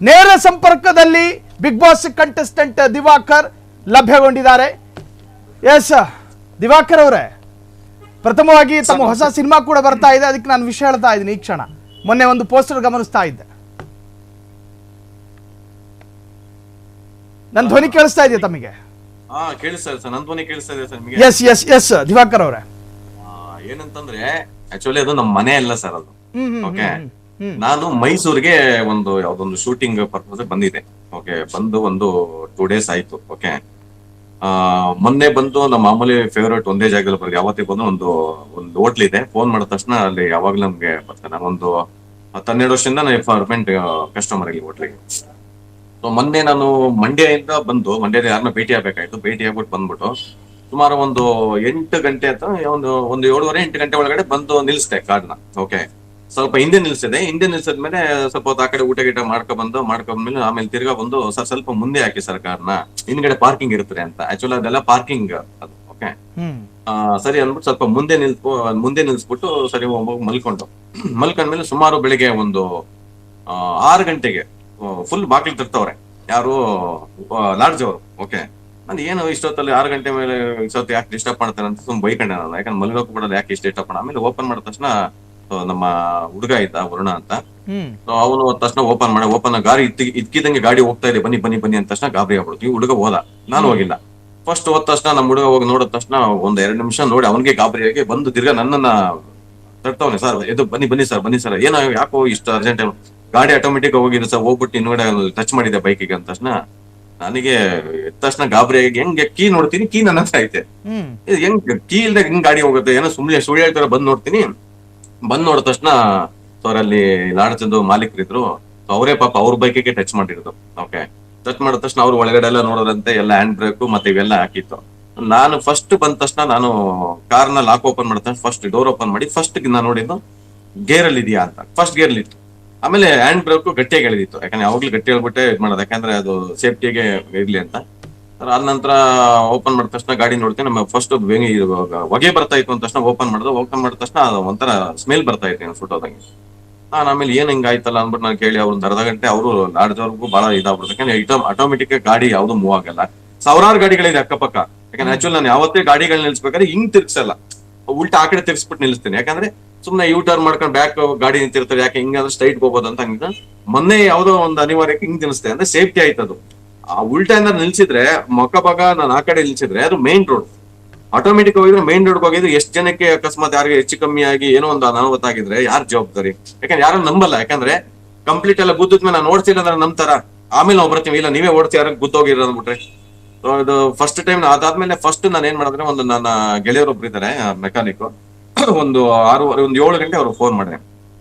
ನೇರ ಸಂಪರ್ಕದಲ್ಲಿ Bigg Boss contestant Diwakar ಲಭ್ಯಗೊಂಡಿದ್ದಾರೆ. ಎಸ್ ದಿವಾಕರ್ ಅವರೇ, ಪ್ರಥಮವಾಗಿ ತಮ್ಮ ಹೊಸ ಸಿನಿಮಾ ಕೂಡ ಬರ್ತಾ ಇದೆ, ಅದಕ್ಕೆ ನಾನು ವಿಷಯ ಹೇಳ್ತಾ ಇದ್ದೀನಿ. ಈ ಕ್ಷಣ ಮೊನ್ನೆ ಒಂದು ಪೋಸ್ಟರ್ ಗಮನಿಸ್ತಾ ಇದ್ದೆ. ನನ್ನ ಧ್ವನಿ ಕೇಳಿಸ್ತಾ ಇದೆಯಾ ತಮಗೆ? ಎಸ್ ಎಸ್ ಎಸ್ ದಿವಾಕರ್ ಅವರೇ, ಏನಂತಂದ್ರೆ ಆಕ್ಚುಲಿ ಅದು ನಮ್ಮ ಮನೆ ಅಲ್ಲ ಸರ್, ಅದು ಓಕೆ. ನಾನು ಮೈಸೂರಿಗೆ ಒಂದು ಯಾವ್ದೊಂದು ಶೂಟಿಂಗ್ ಪರ್ಪಸ್ ಬಂದಿದೆ. ಓಕೆ, ಬಂದು ಒಂದು 2 days ಆಯ್ತು. ಓಕೆ, ಮೊನ್ನೆ ಬಂದು ನಮ್ಮ ಮಾಮೂಲಿ ಫೇವ್ರೇಟ್ ಒಂದೇ ಜಾಗದಲ್ಲಿ ಬರೋದು. ಯಾವತ್ತೇ ಬಂದು ಒಂದು ಹೋಟ್ಲ್ ಇದೆ, ಫೋನ್ ಮಾಡಿದ ತಕ್ಷಣ ಅಲ್ಲಿ ಯಾವಾಗ್ಲೂ ನಮ್ಗೆ ಬರ್ತಾನೆ. ನಾನೊಂದು 12 ವರ್ಷದಿಂದ ನಾನು ಪರ್ಮನೆಂಟ್ ಕಸ್ಟಮರ್ ಇಲ್ಲಿ ಹೋಟ್ಲಿಗೆ. ಸೊ ಮೊನ್ನೆ ನಾನು ಮಂಡ್ಯದಿಂದ ಬಂದು ಮಂಡ್ಯದ ಯಾರನ್ನ ಭೇಟಿ ಆಗ್ಬೇಕಾಯ್ತು. ಭೇಟಿ ಆಗ್ಬಿಟ್ಟು ಬಂದ್ಬಿಟ್ಟು ಸುಮಾರು ಒಂದು 8 ಗಂಟೆ ಅಥವಾ ಒಂದು 7:30 8 ಗಂಟೆ ಒಳಗಡೆ ಬಂದು ನಿಲ್ಸಿದೆ ಕಾರ್ಡ್ನ. ಓಕೆ, ಸ್ವಲ್ಪ ಹಿಂದೆ ನಿಲ್ಸಿದೆ. ಹಿಂದೆ ನಿಲ್ಸಿದ್ಮೇಲೆ ಸ್ವಲ್ಪ ಹೊತ್ತು ಆ ಕಡೆ ಊಟ ಗೀಟ ಮಾಡ್ಕೊಂಡ್ಮೇಲೆ ಆಮೇಲೆ ತಿರ್ಗಾ ಬಂದು ಸರ್ ಸ್ವಲ್ಪ ಮುಂದೆ ಹಾಕಿ ಸರ್ ಕಾರ್ನ, ಹಿಂದ್ಗಡೆ ಪಾರ್ಕಿಂಗ್ ಇರುತ್ತೆ ಅಂತ. ಆಕ್ಚುಲಿ ಅದೆಲ್ಲ ಪಾರ್ಕಿಂಗ್ ಅದು. ಓಕೆ, ಸರಿ ಅಂದ್ಬಿಟ್ಟು ಸ್ವಲ್ಪ ಮುಂದೆ ನಿಲ್ಸ್ಬಿಟ್ಟು ಸರಿ ಮಲ್ಕೊಂಡ್ಮೇಲೆ ಸುಮಾರು ಬೆಳಿಗ್ಗೆ ಒಂದು 6 ಗಂಟೆಗೆ ಫುಲ್ ಬಾಗಿಲು ತರ್ತವ್ರೆ ಯಾರು ಲಾಡ್ಜ್ ಅವರು. ಓಕೆ, ನಾನು ಏನು ಇಷ್ಟೊತ್ತಲ್ಲಿ 6 ಗಂಟೆ ಮೇಲೆ ಇಷ್ಟೊತ್ತು ಯಾಕೆ ಡಿಸ್ಟರ್ಬ್ ಮಾಡ್ತಾರೆ ಅಂತ ಸುಮ್ಮನೆ ಬೈಕೊಂಡೆ ನಾನು. ಯಾಕಂದ್ರೆ ಮಲ್ಗೋಕ್ ಬಿಡೋದು ಯಾಕೆ ಇಷ್ಟ ಡಿಸ್ಟರ್ಬ್ ಮಾಡ. ಆಮೇಲೆ ಓಪನ್ ಮಾಡಿದ ತಕ್ಷಣ ನಮ್ಮ ಹುಡುಗ ಇದ್ದ ವರುಣ ಅಂತ, ಅವನು ತಕ್ಷಣ ಓಪನ್ ಗಾಡಿ ಇದ್ಕಿದಂಗೆ ಗಾಡಿ ಹೋಗ್ತಾ ಇದೆ, ಬನ್ನಿ ಬನ್ನಿ ಬನ್ನಿ ಅಂತ ತಕ್ಷಣ ಗಾಬರಿ ಆಗ್ಬಿಡ್ತು. ಈ ಹುಡುಗ ಹೋದ, ನಾನು ಹೋಗಿಲ್ಲ. ಫಸ್ಟ್ ಹೋದ ತಕ್ಷಣ ನಮ್ಮ ಹುಡುಗ ಹೋಗಿ ನೋಡಿದ ತಕ್ಷಣ ಒಂದ್ 2 ನಿಮಿಷ ನೋಡಿ ಅವನಿಗೆ ಗಾಬರಿಯಾಗಿ ಬಂದು ತಿರ್ಗಾ ನನ್ನನ್ನ ತಡ್ತವನೆ. ಸರ್ ಇದು ಬನ್ನಿ ಸರ್ ಏನೋ ಯಾಕೋ ಇಷ್ಟು ಅರ್ಜೆಂಟ್, ಗಾಡಿ ಆಟೋಮೆಟಿಕ್ ಹೋಗಿದೆ ಸರ್, ಹೋಗ್ಬಿಟ್ಟು ಇನ್ನೊಡೆ ಟಚ್ ಮಾಡಿದೆ ಬೈಕಿಗೆ ಅಂತ ತಕ್ಷಣ ನನಗೆ ತಕ್ಷಣ ಗಾಬರಿಯಾಗಿ ಹೆಂಗೆ ಕೀ ನೋಡ್ತೀನಿ, ಕೀ ನನ್ನ ಹತ್ರ ಐತೆ. ಹೆಂಗ್ ಕೀ ಇಲ್ದಾಗ ಹೆಂಗ್ ಗಾಡಿ ಹೋಗುತ್ತೆ, ಏನೋ ಸುಳ್ಳು ಹೇಳ್ತಾರ. ಬಂದ್ ನೋಡಿದ ತಕ್ಷಣ ಸರ್ ಅಲ್ಲಿ ಲಾಡ್ಜದ್ದು ಮಾಲೀಕರಿದ್ರು, ಅವರೇ ಪಾಪ ಅವ್ರ ಬೈಕಿಗೆ ಟಚ್ ಮಾಡಿರೋದು. ಓಕೆ, ಟಚ್ ಮಾಡಿದ ತಕ್ಷಣ ಅವ್ರು ಒಳಗಡೆ ಎಲ್ಲ ನೋಡೋದಂತೆ, ಎಲ್ಲ ಹ್ಯಾಂಡ್ ಬ್ರೇಕ್ ಮತ್ತೆ ಇವೆಲ್ಲ ಹಾಕಿತ್ತು. ನಾನು ಫಸ್ಟ್ ಬಂದ ತಕ್ಷಣ ನಾನು ಕಾರ್ನ ಲಾಕ್ ಓಪನ್ ಮಾಡಿದ ತಕ್ಷಣ ಫಸ್ಟ್ ಡೋರ್ ಓಪನ್ ಮಾಡಿ ಫಸ್ಟ್ ನಾನು ನೋಡಿದ್ದು ಗೇರ್ ಅಲ್ಲಿ ಇದೆಯಾ ಅಂತ. ಫಸ್ಟ್ ಗೇರ್ ಅಲ್ಲಿ ಇತ್ತು. ಆಮೇಲೆ ಹ್ಯಾಂಡ್ ಬ್ರೇಕ್ ಗಟ್ಟಿಯಾಗಿ ಎಳೆದಿತ್ತು, ಯಾಕಂದ್ರೆ ಯಾವಾಗ್ಲೂ ಗಟ್ಟಿ ಹೇಳ್ಬಿಟ್ಟೆ ಇದು ಮಾಡೋದು, ಯಾಕಂದ್ರೆ ಅದು ಸೇಫ್ಟಿಗೆ ಇರ್ಲಿ ಅಂತ. ಅದ ನಂತರ ಓಪನ್ ಮಾಡಿದ ತಕ್ಷಣ ಗಾಡಿ ನೋಡ್ತೀನಿ, ನಮ್ಮ ಫಸ್ಟ್ ಹೊಗೆ ಬರ್ತಾ ಇತ್ತು ಅಂತ ತಕ್ಷಣ ಓಪನ್ ಮಾಡಿದ ತಕ್ಷಣ ಒಂಥರ ಸ್ಮೆಲ್ ಬರ್ತಾ ಇತ್ತು ಫುಟೋದಂಗೆ. ನಾನು ಆಮೇಲೆ ಏನ್ ಹಿಂಗಾಯ್ತಲ್ಲ ಅಂದ್ಬಿಟ್ಟು ನಾನು ಕೇಳಿ ಅವ್ರು ಅರ್ಧ ಗಂಟೆ ಅವರು ಲಾಡ್ಜವ್ರಿಗೂ ಬಹಳ ಇದಾಗ್ಬಿಡ್ತು. ಯಾಕಂದ್ರೆ ಆಟೋಮೆಟಿಕ್ ಗಾಡಿ ಯಾವ್ದು ಮೂವ್ ಆಗಲ್ಲ, ಸಾವಿರಾರು ಗಾಡಿಗಳಿದೆ ಅಕ್ಕಪಕ್ಕ. ಯಾಕಂದ್ರೆ ಆಕ್ಚುಲಿ ನಾನು ಯಾವತ್ತೇ ಗಾಡಿಗಳನ್ನ ನಿಲ್ಸ್ಬೇಕಾದ್ರೆ ಹಿಂಗ್ ತಿರ್ಗ್ಸಲ್ಲ, ಉಲ್ಟಾ ಆ ಕಡೆ ತಿರ್ಗಿಸ್ಬಿಟ್ಟು ನಿಲ್ಲಿಸ್ತೀನಿ. ಯಾಕಂದ್ರೆ ಸುಮ್ನೆ ಯೂ ಟರ್ನ್ ಮಾಡ್ಕೊಂಡು ಬ್ಯಾಕ್ ಗಾಡಿ ನಿಂತಿರ್ತಾರೆ, ಯಾಕೆ ಹಿಂಗಂದ್ರೆ ಸ್ಟ್ರೈಟ್ ಹೋಗ್ಬೋದು ಅಂತ. ಹಂಗ ಮೊನ್ನೆ ಯಾವ್ದೋ ಒಂದು ಅನಿವಾರ್ಯಕ್ಕೆ ಹಿಂಗ್ ನಿಲ್ಲಿಸ್ತೆ ಅಂದ್ರೆ ಸೇಫ್ಟಿ ಆಯ್ತದು. ಆ ಉಲ್ಟಾ ಏನಾದ್ರು ನಿಲ್ಸಿದ್ರೆ ಮೊಕ್ಕಬಾಗ ನಾನು ಆ ಕಡೆ ನಿಲ್ಸಿದ್ರೆ ಅದು ಮೇನ್ ರೋಡ್, ಆಟೋಮೆಟಿಕ್ ಹೋಗಿದ್ರೆ ಮೇನ್ ರೋಡ್ ಹೋಗಿದ್ರೆ ಎಷ್ಟು ಜನಕ್ಕೆ ಅಕಸ್ಮಾತ್ ಯಾರಿಗೆ ಹೆಚ್ಚು ಕಮ್ಮಿ ಆಗಿ ಏನೋ ಒಂದು ಅನಾಹುತ ಆಗಿದ್ರೆ ಯಾರು ಜವಾಬ್ದಾರಿ? ಯಾಕಂದ್ರೆ ಯಾರು ನಂಬಲ್ಲ. ಯಾಕಂದ್ರೆ ಕಂಪ್ಲೀಟ್ ಎಲ್ಲ ಗುದ್ದಿದ್ಮೇಲೆ ನಾನು ಓಡ್ಸಿಲ್ಲ ಅಂದ್ರೆ ನಂಬ್ತಾರ, ಆಮೇಲೆ ನಾವು ಬರ್ತೀವಿ, ಇಲ್ಲ ನೀವೇ ಓಡ್ಸಿ ಯಾರು ಗುದ್ದೋಗಿರ ಅಂದ್ಬಿಟ್ರೆ. ಇದು ಫಸ್ಟ್ ಟೈಮ್. ಅದಾದ್ಮೇಲೆ ಫಸ್ಟ್ ನಾನು ಏನ್ ಮಾಡಿದ್ರೆ, ಒಂದು ನನ್ನ ಗೆಳೆಯರೊಬ್ರು ಇದ್ದಾರೆ ಮೆಕ್ಯಾನಿಕ್, ಒಂದು 7 ಗಂಟೆ ಅವ್ರು ಫೋನ್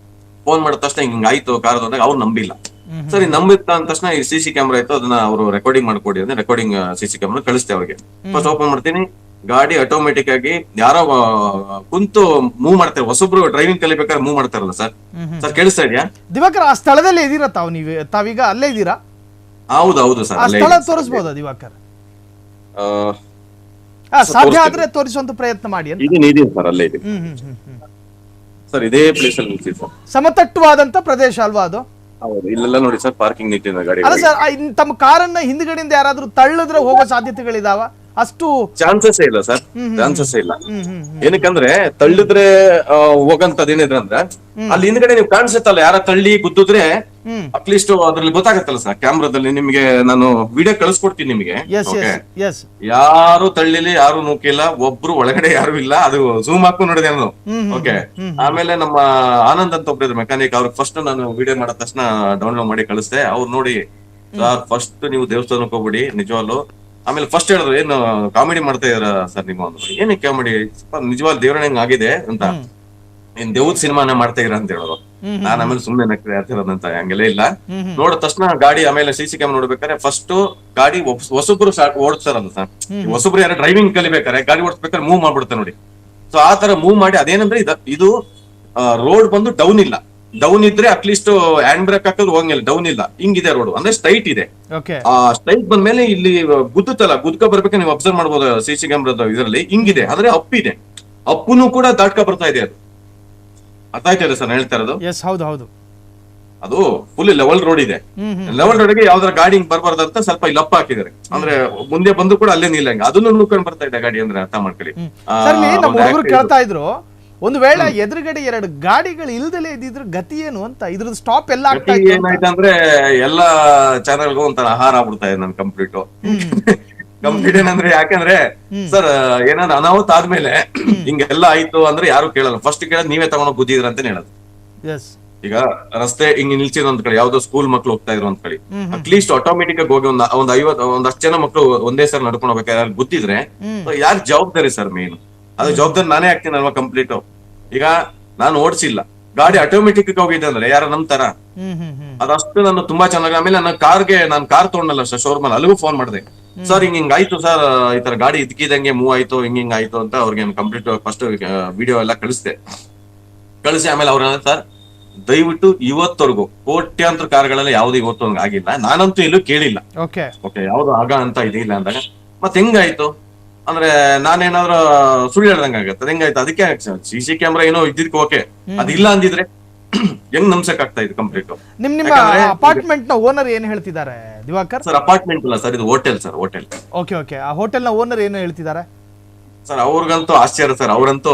ಮಾಡಿದ ತಕ್ಷಣ ಹಿಂಗ ಆಯ್ತು ಕಾರ್ ಅಂದಾಗ ಅವ್ರು ನಂಬಿಲ್ಲ. ಸರಿ ನಂಬಿತ್ತ ಅಂದ ತಕ್ಷಣ ಈ CC ಕ್ಯಾಮ್ರಾ ಇತ್ತು, ಅದನ್ನ ಅವರು ರೆಕಾರ್ಡಿಂಗ್ ಮಾಡ್ಕೊಡಿ ಅಂದ್ರೆ ರೆಕಾರ್ಡಿಂಗ್ CC ಕ್ಯಾಮ್ರಾ ಕಳಿಸ್ತೇವೆ ಅವ್ರಿಗೆ. ಫಸ್ಟ್ ಓಪನ್ ಮಾಡ್ತೀನಿ, ಗಾಡಿ ಆಟೋಮೆಟಿಕ್ ಆಗಿ ಯಾರೋ ಕುಂತು ಮೂವ್ ಮಾಡ್ತಾರೆ. ಹೊಸಬ್ರು ಡ್ರೈವಿಂಗ್ ಕಲಿಬೇಕಾದ್ರೆ ಮೂವ್ ಮಾಡ್ತಾರಲ್ಲ ಸರ್. ಸರ್ ಕೇಳಿಸ್ತಾ ಇದೆಯಾ ದಿವಾಕರ್? ಆ ಸ್ಥಳದಲ್ಲಿ ಇದೀರಾ ತಾವೀಗ ಅಲ್ಲೇ ಇದ್ದೀರಾ? ಹೌದು ಸರ್, ಸ್ಥಳ ತೋರಿಸಬಹುದಾ ದಿವಾಕರ್? ಸಾಧ್ಯ ಆದ್ರೆ ತೋರಿಸುವಂತ ಪ್ರಯತ್ನ ಮಾಡಿ. ಸರ್ ಅಲ್ಲೇ ಇದೆ ಸರ್, ಇದೇ ಪ್ಲೇಸ್ ಅಲ್ಲಿ ನಿಲ್ಸಿ ಸರ್. ಸಮತಟ್ಟವಾದಂತ ಪ್ರದೇಶ ಅಲ್ವಾ ಅದು? ಹೌದು, ಇಲ್ಲೆಲ್ಲ ನೋಡಿ ಸರ್ ಪಾರ್ಕಿಂಗ್ ನಿಂತಿದೆ ಗಾಡಿ. ಅಲ್ಲ ಸರ್, ತಮ್ಮ ಕಾರನ್ನ ಹಿಂದ್ಗಡೆಯಿಂದ ಯಾರಾದ್ರೂ ತಳ್ಳಿದ್ರೆ ಹೋಗೋ ಸಾಧ್ಯತೆಗಳಿದಾವ? ಅಷ್ಟು ಚಾನ್ಸಸ್ ಇಲ್ಲ ಸರ್, ಚಾನ್ಸಸ್ ಇಲ್ಲ. ಏನಕ್ಕಂದ್ರೆ ತಳ್ಳಿದ್ರೆ ಹೋಗಂತದೇನಿದ್ರೆ ಅಂದ್ರೆ ಅಲ್ಲಿ ಹಿಂದ್ಗಡೆ ನೀವು ಕಾಣಿಸುತ್ತಲ್ಲ, ಯಾರ ತಳ್ಳಿ ಗುದ್ದಿದ್ರೆ ಅಟ್ಲೀಸ್ಟ್ ಅದ್ರಲ್ಲಿ ಗೊತ್ತಾಗತ್ತಲ್ಲ ಸರ್. ಕ್ಯಾಮ್ರಾದಲ್ಲಿ ನಿಮ್ಗೆ ನಾನು ವಿಡಿಯೋ ಕಳಿಸ್ಕೊಡ್ತೀನಿ ನಿಮ್ಗೆ. ಯಾರು ತಳ್ಳಿಲಿ, ಯಾರು ನೂಕಿಲ್ಲ, ಒಬ್ರು ಒಳಗಡೆ ಯಾರು ಇಲ್ಲ. ಅದು ಝೂಮ್ ಹಾಕು ನೋಡಿದೆ ನಾನು. ಓಕೆ, ಆಮೇಲೆ ನಮ್ಮ ಆನಂದ್ ಅಂತ ಒಬ್ರು ಮೆಕ್ಯಾನಿಕ್, ಅವ್ರಿಗೆ ಫಸ್ಟ್ ನಾನು ವಿಡಿಯೋ ಮಾಡಿದ ತಕ್ಷಣ ಡೌನ್ಲೋಡ್ ಮಾಡಿ ಕಳಿಸ್ದೆ. ಅವ್ರು ನೋಡಿ ಸರ್ ಫಸ್ಟ್ ನೀವು ದೇವಸ್ಥಾನಕ್ಕೆ ಹೋಗ್ಬಿಡಿ ನಿಜವಾಗ್ಲು. ಆಮೇಲೆ ಫಸ್ಟ್ ಹೇಳಿದ್ರು, ಏನು ಕಾಮಿಡಿ ಮಾಡ್ತಾ ಇದಾರ ಸರ್ ನಿಮ್ಮ ಅಂದ್ರು. ಏನಕ್ಕೆ ಕಾಮಿಡಿ, ನಿಜವಾಗ್ ದೇವ್ರ ಹೆಂಗ್ ಆಗಿದೆ ಅಂತ, ಏನ್ ದೇವ್ದ ಸಿನಿಮಾನ ಮಾಡ್ತಾ ಇರ ಅಂತ ಹೇಳೋರು. ನಾನ್ ಆಮೇಲೆ ಸುಮ್ನೆ ನಕ್ರೆ ಅಂತ ಹಂಗೆಲ್ಲ ಇಲ್ಲ. ನೋಡಿದ ತಕ್ಷಣ ಗಾಡಿ ಆಮೇಲೆ CC ಕ್ಯಾಮ್ರಾ ನೋಡ್ಬೇಕಾದ್ರೆ ಫಸ್ಟ್ ಗಾಡಿ ಹೊಸಬ್ರು ಓಡಿಸ್ತಾರಲ್ಲ ಸರ್, ಹೊಸಬ್ರು ಯಾರು ಡ್ರೈವಿಂಗ್ ಕಲಿಬೇಕಾರೆ ಗಾಡಿ ಓಡಿಸ್ಬೇಕಾದ್ರೆ ಮೂವ್ ಮಾಡ್ಬಿಡ್ತಾರೆ ನೋಡಿ. ಸೊ ಆ ತರ ಮೂವ್ ಮಾಡಿ, ಅದೇನಂದ್ರೆ ಇದು ರೋಡ್ ಬಂದು ಡೌನ್ ಇಲ್ಲ. ಡೌನ್ ಇದ್ರೆ ಅಟ್ಲೀಸ್ಟ್ ಹ್ಯಾಂಡ್ ಬ್ರೇಕ್ ಹಾಕಿದ್ರೆ ಹೋಗಂಗಿಲ್ಲ, ಡೌನ್ ಇಲ್ಲ, ಹಿಂಗಿದೆ ರೋಡ್ ಅಂದ್ರೆ ಸ್ಟ್ರೈಟ್ ಇದೆ. ಆ ಸ್ಟ್ರೈಟ್ ಬಂದ್ಮೇಲೆ ಇಲ್ಲಿ ಗುದ್ದುತ್ತಲ್ಲ, ಗುದ್ಕ ಬರ್ಬೇಕು, ನೀವು ಅಬ್ಸರ್ವ್ ಮಾಡ್ಬೋದು CC ಕ್ಯಾಮ್ರಾದ ಇದರಲ್ಲಿ ಹಿಂಗಿದೆ. ಆದ್ರೆ ಅಪ್ಪಿದೆ, ಅಪ್ಪುನು ಕೂಡ ದಾಟ್ಕ ಬರ್ತಾ ಇದೆ. ಅದು ಅರ್ಥ ಆಯ್ತಾ ಸರ್ ಹೇಳ್ತಾ ಇರೋದು? ಹೌದು. ಅದು ಫುಲ್ ಲೆವೆಲ್ ರೋಡ್ ಇದೆ. ಲೆವೆಲ್ ರೋಡ್ಗೆ ಯಾವ್ದಾರ ಗಾಡಿ ಹಿಂಗ್ ಬರ್ಬಾರ್ದಂತ ಸ್ವಲ್ಪ ಇಲ್ಲಿ ಅಪ್ಪ ಹಾಕಿದ್ದಾರೆ. ಅಂದ್ರೆ ಮುಂದೆ ಬಂದು ಕೂಡ ಅಲ್ಲೇ ನಿಲ್ಲಂಗೆ ಅದನ್ನು ನುಗ್ಕೊಂಡು ಬರ್ತಾ ಇದೆ ಗಾಡಿ, ಅಂದ್ರೆ ಅರ್ಥ ಮಾಡ್ಕೊಳ್ಳಿ. ಸರ್ ಇಲ್ಲಿ ನಮ್ಮ ಹುಡುಗರು ಕೇಳ್ತಾ ಇದ್ರು, ಒಂದು ವೇಳೆ ಎದುರುಗಡೆ 2 ಗಾಡಿಗಳು ಇಲ್ದಲೇ ಇದ್ದಿದ್ರೆ ಗತಿ ಏನು ಅಂತ, ಇದ್ರದ್ದು ಸ್ಟಾಪ್ ಎಲ್ಲ ಆಗ್ತಾ ಇತ್ತು. ಏನಾಯ್ತಂದ್ರೆ ಎಲ್ಲಾ ಚಾನೆಲ್ಗೂ ಒಂಥರ ಆಹಾರ ಆಗ್ಬಿಡ್ತಾ ಇದೆ ನನ್ ಕಂಪ್ಲೀಟ್ ಏನಂದ್ರೆ, ಯಾಕಂದ್ರೆ ಸರ್ ಏನಾದ್ರು ಅನಾಹುತ ಆದ್ಮೇಲೆ ಹಿಂಗೆಲ್ಲ ಆಯ್ತು ಅಂದ್ರೆ ಯಾರು ಕೇಳಲ್ಲ. ಫಸ್ಟ್ ಕೇಳೋದು ನೀವೇ ತಗೊಂಡೋಗಿ ಗುದ್ದಿದ್ರ ಅಂತ ಹೇಳೋದು. ಈಗ ರಸ್ತೆ ಹಿಂಗ್ ನಿಲ್ಸಿರೋ ಒಂದ್ ಕಡೆ ಯಾವ್ದೋ ಸ್ಕೂಲ್ ಮಕ್ಳು ಹೋಗ್ತಾ ಇದ್ರು ಒಂದ್ ಕಡೆ, ಅಟ್ಲೀಸ್ಟ್ ಆಟೋಮೆಟಿಕ್ ಆಗಿ ಹೋಗಿ ಒಂದಷ್ಟು ಜನ ಮಕ್ಳು ಒಂದೇ ಸರ್ ನಡ್ಕೊಂಡು ಹೋಗ್ಬೇಕಾದ್ರೆ ಯಾರು ಗುದ್ದಿದ್ರೆ ಯಾರು ಜವಾಬ್ದಾರಿ ಸರ್? ಮೇನ್ ಅದು ಜವಾಬ್ದಾರಿ ನಾನೇ ಆಗ್ತೀನಲ್ವಾ ಕಂಪ್ಲೀಟ್. ಈಗ ನಾನು ಓಡಿಸಿಲ್ಲ, ಗಾಡಿ ಆಟೋಮೆಟಿಕ್ ಹೋಗಿದೆ ಅಂದ್ರೆ ಯಾರ ನಂಬ್ತಾರ? ಅದಷ್ಟು ನಾನು ತುಂಬಾ ಚೆನ್ನಾಗಿ. ಆಮೇಲೆ ನಾನು ಕಾರ್ ತಗೊಂಡಲ್ಲ ಸರ್ ಶೋರೂಮ್ ಅಲ್ಲಿ, ಅಲ್ಲಿಗೂ ಫೋನ್ ಮಾಡಿದೆ, ಸರ್ ಹಿಂಗ್ ಆಯ್ತು ಸರ್, ಈ ತರ ಗಾಡಿ ಇದ್ಕಿದಂಗೆ ಮೂವ್ ಆಯ್ತು, ಹಿಂಗ್ ಆಯ್ತು ಅಂತ ಅವ್ರಿಗೆ ಕಂಪ್ಲೀಟ್ ಫಸ್ಟ್ ವಿಡಿಯೋ ಎಲ್ಲ ಕಳಿಸಿ ಆಮೇಲೆ ಅವ್ರ ಸರ್ ದಯವಿಟ್ಟು ಇವತ್ತವರೆಗೂ ಕೋಟ್ಯಾಂತರ ಕಾರ್ಗಳಲ್ಲಿ ಯಾವ್ದು ಇವತ್ತು ಹಂಗ ಆಗಿಲ್ಲ, ನಾನಂತೂ ಎಲ್ಲೂ ಕೇಳಿಲ್ಲ. ಓಕೆ ಯಾವ್ದು ಆಗ ಅಂತ ಇದಿಲ್ಲ ಅಂದಾಗ ಮತ್ತೆ ಹೆಂಗಾಯ್ತು ಅಂದ್ರೆ ನಾನೇನಾದ್ರು ಸುಳ್ಳು ಹೇಳ್ದಂಗ ಆಗತ್ತೆ. ಹೆಂಗಾಯ್ತು? ಅದಕ್ಕೆ CC ಕ್ಯಾಮ್ರಾ ಏನೋ ಇದ್ದಿದ್ಕೆ ಓಕೆ, ಅದಿಲ್ಲ ಅಂದಿದ್ರೆ ಹೆಂಗ್ ನಮ್ಸಕ್ ಆಗ್ತಾ ಇದೆ ಕಂಪ್ಲೀಟ್. ನಿಮ್ಮ ಅಪಾರ್ಟ್ಮೆಂಟ್ ನ ಓನರ್ ಏನ್ ಹೇಳ್ತಿದ್ದಾರೆ ದಿವಾಕರ್? ಸರ್ ಅಪಾರ್ಟ್ಮೆಂಟ್ ಇಲ್ಲ ಸರ್, ಇದು ಹೋಟೆಲ್ ಸರ್, ಹೋಟೆಲ್. ಓಕೆ ಆ ಹೋಟೆಲ್ ನ ಓನರ್ ಏನು ಹೇಳ್ತಿದ್ದಾರೆ ಸರ್? ಅವ್ರಿಗಂತೂ ಆಶ್ಚರ್ಯ ಸರ್. ಅವ್ರಂತೂ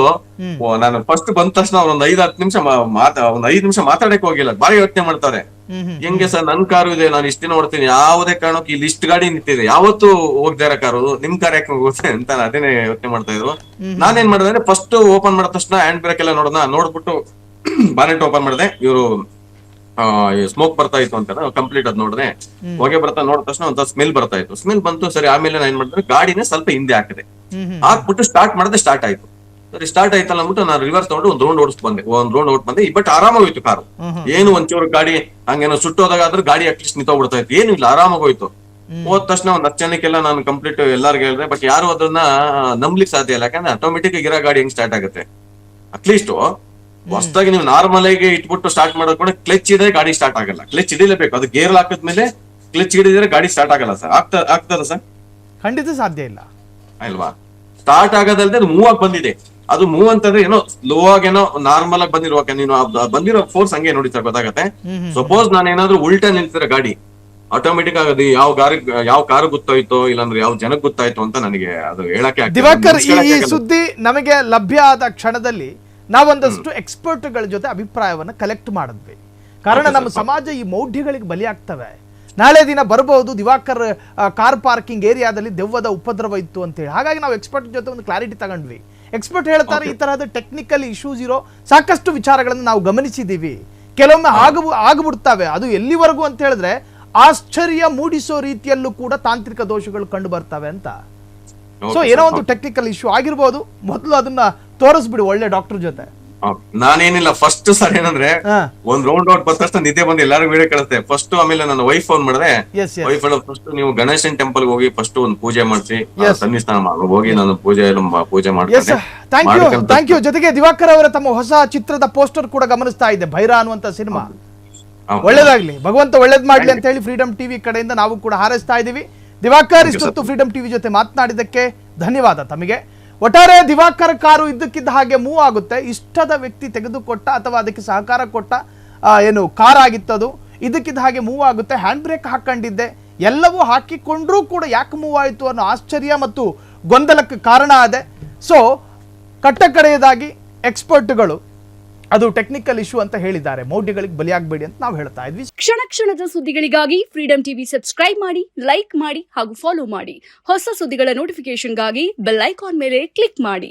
ನಾನು ಫಸ್ಟ್ ಬಂದ ತಕ್ಷಣ ಅವ್ರ ಒಂದ್ 5-10 ನಿಮಿಷ ಒಂದ್ 5 ನಿಮಿಷ ಮಾತಾಡಕ್ ಹೋಗಿಲ್ಲ, ಬಾರಿ ಯೋಚನೆ ಮಾಡ್ತಾರೆ. ಹೆಂಗೆ ಸರ್ ನನ್ ಕಾರು ಇದೆ, ನಾನು ಇಷ್ಟ ದಿನ ನೋಡ್ತೀನಿ, ಯಾವುದೇ ಕಾರಣಕ್ಕೆ ಇಲ್ಲಿ ಇಷ್ಟು ಗಾಡಿ ನಿಂತಿದೆ, ಯಾವತ್ತು ಹೋಗ್ದಾರ ಕಾರು, ನಿಮ್ ಕಾರ್ ಯಾಕೆ ಹೋಗುತ್ತೆ ಅಂತ ಅದೇನೆ ಯೋಚನೆ ಮಾಡ್ತಾ ಇದ್ರು. ನಾನೇನ್ ಮಾಡಿದೆ ಅಂದ್ರೆ ಫಸ್ಟ್ ಓಪನ್ ಮಾಡಿದ ತಕ್ಷಣ ಹ್ಯಾಂಡ್ ಬ್ರೇಕ್ ಎಲ್ಲ ನೋಡ್ಬಿಟ್ಟು ಬಾನೆಟ್ ಓಪನ್ ಮಾಡಿದೆ. ಇವರು ಸ್ಮೋಕ್ ಬರ್ತಾ ಇತ್ತು ಅಂತ ಕಂಪ್ಲೀಟ್ ಅದ್ ನೋಡಿದ್ರೆ, ಹೊಗೆ ಬರ್ತಾ ನೋಡಿದ ತಕ್ಷಣ ಒಂದ್ ಸ್ಮೆಲ್ ಬರ್ತಾ ಇತ್ತು. ಸ್ಮೆಲ್ ಬಂತು ಸರಿ. ಆಮೇಲೆ ನಾನು ಏನ್ ಮಾಡಿದ್ರೆ ಗಾಡಿನ ಸ್ವಲ್ಪ ಹಿಂದೆ ಹಾಕಿದೆ, ಹಾಕ್ಬಿಟ್ಟು ಸ್ಟಾರ್ಟ್ ಮಾಡಿದೆ. ಸ್ಟಾರ್ಟ್ ಆಯ್ತು ಸರಿ. ಸ್ಟಾರ್ಟ್ ಆಯ್ತಲ್ಲ ಅಂದ್ಬಿಟ್ಟು ನಾನು ರಿವರ್ಸ್ ತಗೊಂಡು ಒಂದ್ ರೌಂಡ್ ಓಡಿಸ್ ಬಂದೆ. ಬಟ್ ಆರಾಮಾಗೋಯ್ತು ಕಾರು. ಏನು ಒಂಚೂರು ಗಾಡಿ ಹಂಗೇನೋ ಸುಟ್ಟೋದಾಗ ಆದ್ರೆ ಗಾಡಿ ಅಟ್ಲೀಸ್ಟ್ ನಿಂತೋಗ್ಬಿಡ್ತಾ ಇತ್ತು, ಏನು ಇಲ್ಲ, ಆರಾಮಾಗೋಯ್ತು. ಹೋದ ತಕ್ಷಣ ಒಂದ್ 10 ಜನಕ್ಕೆಲ್ಲ ನಾನು ಕಂಪ್ಲೀಟ್ ಎಲ್ಲಾರ್ಗು ಹೇಳಿದೆ. ಬಟ್ ಯಾರು ಅದನ್ನ ನಂಬ್ಲಿಕ್ಕೆ ಸಾಧ್ಯ ಇಲ್ಲ, ಯಾಕಂದ್ರೆ ಆಟೋಮೆಟಿಕ್ ಗಿರೋ ಗಾಡಿ ಹೆಂಗ್ ಸ್ಟಾರ್ಟ್ ಆಗುತ್ತೆ? ಅಟ್ಲೀಸ್ಟ್ ಹೊಸದಾಗಿ ನೀವು ನಾರ್ಮಲ್ ಆಗಿ ಇಟ್ಬಿಟ್ಟು ಸ್ಟಾರ್ಟ್ ಮಾಡೋದು ಕೂಡ ಕ್ಲಚ್ ಇದ್ರೆ ಗಾಡಿ ಸ್ಟಾರ್ಟ್ ಆಗಲ್ಲ. ಕ್ಲಚ್ ಹಿಡಿಲೇಬೇಕು, ಅದು ಗೇರ್ ಹಾಕಿದ್ಮೇಲೆ ಕ್ಲಚ್ ಹಿಡಿದ್ರೆ ಗಾಡಿ ಸ್ಟಾರ್ಟ್ ಆಗಲ್ಲ ಸರ್. ಆಗ್ತದ ಸರ್? ಖಂಡಿತ ಸಾಧ್ಯ ಇಲ್ಲ ಅಲ್ವಾ? ಸ್ಟಾರ್ಟ್ ಆಗೋದಲ್ದೆ ಅದು ಮೂವ್ ಆಗಿ ಬಂದಿದೆ. ಅದು ಮೂವ್ ಅಂತಂದ್ರೆ ಏನೋ ಸ್ಲೋ ಆಗೇನೋ ನಾರ್ಮಲ್ ಆಗಿ ಬಂದಿರುವಾಗ ನೀನು ಬಂದಿರೋ ಫೋರ್ಸ್ ಹಂಗೆ ನೋಡಿ ಸರ್ ಗೊತ್ತಾಗತ್ತೆ. ಸಪೋಸ್ ನಾನು ಏನಾದ್ರು ಉಲ್ಟಾ ನಿಲ್ಸಿರೋ ಗಾಡಿ ಆಟೋಮೆಟಿಕ್ ಆಗೋದು ಯಾವ ಕಾರು ಗೊತ್ತಾಯ್ತೋ ಇಲ್ಲಾಂದ್ರೆ ಯಾವ ಜನಕ್ಕೆ ಗೊತ್ತಾಯ್ತು ಅಂತ ನನಗೆ ಅದು ಹೇಳಕ್ಕೆ. ದಿವಾಕರ್, ಈ ಸುದ್ದಿ ನಮಗೆ ಲಭ್ಯ ಆದ ಕ್ಷಣದಲ್ಲಿ ನಾವೊಂದಷ್ಟು ಎಕ್ಸ್ಪರ್ಟ್ಗಳ ಜೊತೆ ಅಭಿಪ್ರಾಯವನ್ನ ಕಲೆಕ್ಟ್ ಮಾಡಿದ್ವಿ. ಕಾರಣ ನಮ್ಮ ಸಮಾಜ ಈ ಮೌಢ್ಯಗಳಿಗೆ ಬಲಿಯಾಗ್ತವೆ. ನಾಳೆ ದಿನ ಬರಬಹುದು ದಿವಾಕರ್ ಕಾರ್ ಪಾರ್ಕಿಂಗ್ ಏರಿಯಾದಲ್ಲಿ ದೆವ್ವದ ಉಪದ್ರವ ಇತ್ತು ಅಂತ ಹೇಳಿ. ಹಾಗಾಗಿ ನಾವು ಎಕ್ಸ್ಪರ್ಟ್ ಜೊತೆ ಒಂದು ಕ್ಲಾರಿಟಿ ತಗೊಂಡ್ವಿ. ಎಕ್ಸ್ಪರ್ಟ್ ಹೇಳ್ತಾರೆ ಈ ತರಹದ ಟೆಕ್ನಿಕಲ್ ಇಶ್ಯೂಸ್ ಇರೋ ಸಾಕಷ್ಟು ವಿಚಾರಗಳನ್ನು ನಾವು ಗಮನಿಸಿದ್ದೀವಿ. ಕೆಲವೊಮ್ಮೆ ಆಗ್ಬಿಡ್ತವೆ. ಅದು ಎಲ್ಲಿವರೆಗೂ ಅಂತ ಹೇಳಿದ್ರೆ ಆಶ್ಚರ್ಯ ಮೂಡಿಸೋ ರೀತಿಯಲ್ಲೂ ಕೂಡ ತಾಂತ್ರಿಕ ದೋಷಗಳು ಕಂಡು ಬರ್ತವೆ ಅಂತ. ಸೊ ಏನೋ ಒಂದು ಟೆಕ್ನಿಕಲ್ ಇಶ್ಯೂ ಆಗಿರ್ಬೋದು, ಮೊದಲು ಅದನ್ನ ತೋರಿಸ್ಬಿಡಿ ಒಳ್ಳೆ ಡಾಕ್ಟರ್ ಜೊತೆ. ನಾನೇನಿಲ್ಲ, ಫಸ್ಟ್ ಸರ್ ಏನಂದ್ರೆ ಒಂದ್ ರೌಂಡ್ ಔಟ್ ಬಂದ ತಕ್ಷಣ ನಿದ್ದೆ ಬಂದು ಎಲ್ಲಾರು ವಿಡಿಯೋ ಕಳಿಸ್ತೆ ಫಸ್ಟ್. ಆಮೇಲೆ ನನ್ನ ವೈಫ್ ಫೋನ್ ಮಾಡಿದೆ, ವೈಫ್ ಫಸ್ಟ್ ನೀವು ಗಣೇಶನ್ ಟೆಂಪಲ್ ಹೋಗಿ ಫಸ್ಟ್ ಒಂದು ಪೂಜೆ ಮಾಡಿಸಿ ಸನ್ನಿಧಾನ ಹೋಗಿ ನಾನು ಪೂಜೆ ಮಾಡ್ತೀನಿ. Thank you. ಜೊತೆಗೆ ದಿವಾಕರ್ ಅವರ ತಮ್ಮ ಹೊಸ ಚಿತ್ರದ ಪೋಸ್ಟರ್ ಕೂಡ ಗಮನಿಸ್ತಾ ಇದೆ, ಭೈರಾ ಅನ್ನುವಂತ ಸಿನಿಮಾ. ಒಳ್ಳೇದಾಗ್ಲಿ, ಭಗವಂತ ಒಳ್ಳೇದ್ ಮಾಡ್ಲಿ ಅಂತ ಹೇಳಿ ಫ್ರೀಡಂ ಟಿವಿ ಕಡೆಯಿಂದ ನಾವು ಕೂಡ ಹಾರೈಸ್ತಾ ಇದೀವಿ. ದಿವಾಕರ್, ಇಷ್ಟೊತ್ತು ಫ್ರೀಡಂ ಟಿವಿ ಜೊತೆ ಮಾತನಾಡಿದ್ದಕ್ಕೆ ಧನ್ಯವಾದ ತಮಗೆ. ಒಟ್ಟಾರೆ ದಿವಾಕರ್ ಕಾರು ಇದ್ದಕ್ಕಿದ್ದ ಹಾಗೆ ಮೂವ್ ಆಗುತ್ತೆ. ಇಷ್ಟದ ವ್ಯಕ್ತಿ ತೆಗೆದುಕೊಟ್ಟ ಅಥವಾ ಅದಕ್ಕೆ ಸಹಕಾರ ಕೊಟ್ಟ ಏನು ಕಾರ್ ಆಗಿತ್ತದು, ಇದ್ದಕ್ಕಿದ್ದ ಹಾಗೆ ಮೂವ್ ಆಗುತ್ತೆ. ಹ್ಯಾಂಡ್ ಬ್ರೇಕ್ ಹಾಕೊಂಡಿದ್ದೆ, ಎಲ್ಲವೂ ಹಾಕಿಕೊಂಡ್ರೂ ಕೂಡ ಯಾಕೆ ಮೂವ್ ಆಯಿತು ಅನ್ನೋ ಆಶ್ಚರ್ಯ ಮತ್ತು ಗೊಂದಲಕ್ಕೆ ಕಾರಣ ಆದೆ. ಸೊ ಕಟ್ಟಕಡೆಯದಾಗಿ ಎಕ್ಸ್ಪರ್ಟ್ಗಳು ಅದು ಟೆಕ್ನಿಕಲ್ ಇಶ್ಯೂ ಅಂತ ಹೇಳಿದ್ದಾರೆ. ಮೌಢ್ಯಗಳಿಗೆ ಬಲಿಯಾಗಬೇಡಿ ಅಂತ ನಾವು ಹೇಳ್ತಾ ಇದ್ವಿ. ಕ್ಷಣ ಕ್ಷಣದ ಸುದ್ದಿಗಳಿಗಾಗಿ ಫ್ರೀಡಂ ಟಿವಿ ಸಬ್ಸ್ಕ್ರೈಬ್ ಮಾಡಿ, ಲೈಕ್ ಮಾಡಿ ಹಾಗೂ ಫಾಲೋ ಮಾಡಿ. ಹೊಸ ಸುದ್ದಿಗಳ ನೋಟಿಫಿಕೇಶನ್ಗಾಗಿ ಬೆಲ್ ಐಕಾನ್ ಮೇಲೆ ಕ್ಲಿಕ್ ಮಾಡಿ.